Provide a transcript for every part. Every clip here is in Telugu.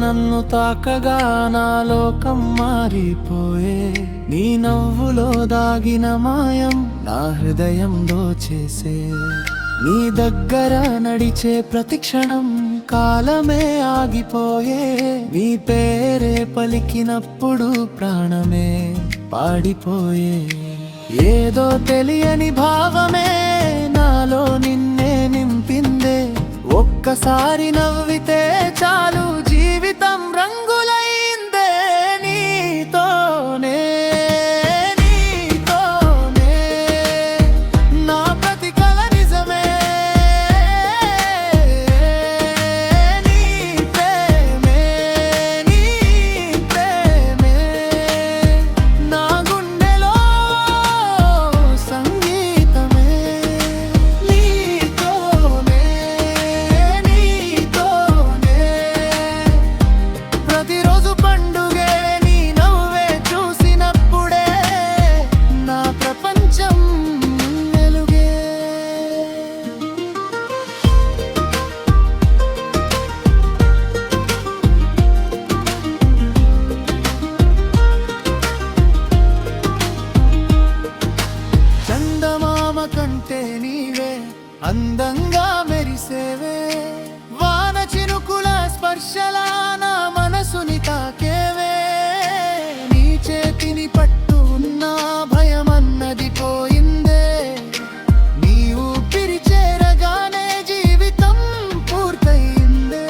నన్ను తాకగా నా లోకం మారిపోయే. నీ నవ్వులో దాగిన మాయం నా హృదయం దోచేసే. నీ దగ్గర నడిచే ప్రతి క్షణం కాలమే ఆగిపోయే. నీ పేరే పలికినప్పుడు ప్రాణమే పాడిపోయే. ఏదో తెలియని భావమే నాలో నిన్నే నింపిందే. ఒక్కసారి నవ్వితే చాలు జీవితం రంగులైందే. నీతోనే నీతోనే నా ప్రతి కల నిజమే. నీ ప్రేమే నీ ప్రేమే నా గుండెలో సంగీతమే. నీతోనే నీతోనే ప్రతిరోజు పండుగే. నీ నవ్వే చూసినప్పుడే నా ప్రపంచం వెలుగే. చందమామ కంటే నీవే అందంగా మెరిసేవే. వాన చినుకుల స్పర్శలా నా మనసుని తాకేవే. నీ చేతిని పట్టున్న భయమన్నది పోయిందే. నీ ఊపిరి చేరగానే జీవితం పూర్తయిందే.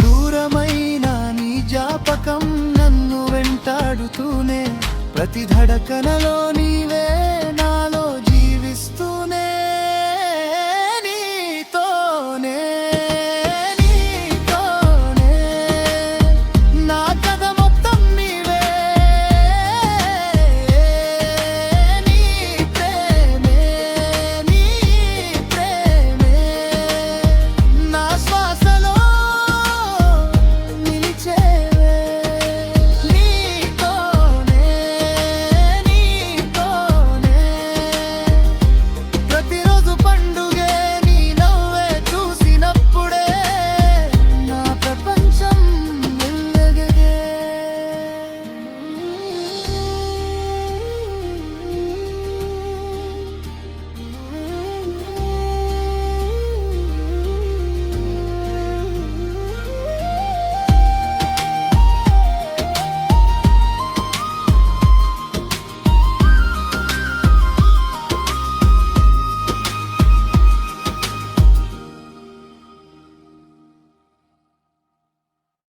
దూరమైన నీ జ్ఞాపకం నన్ను వెంటాడుతూనే ప్రతి ధడకనలో నీ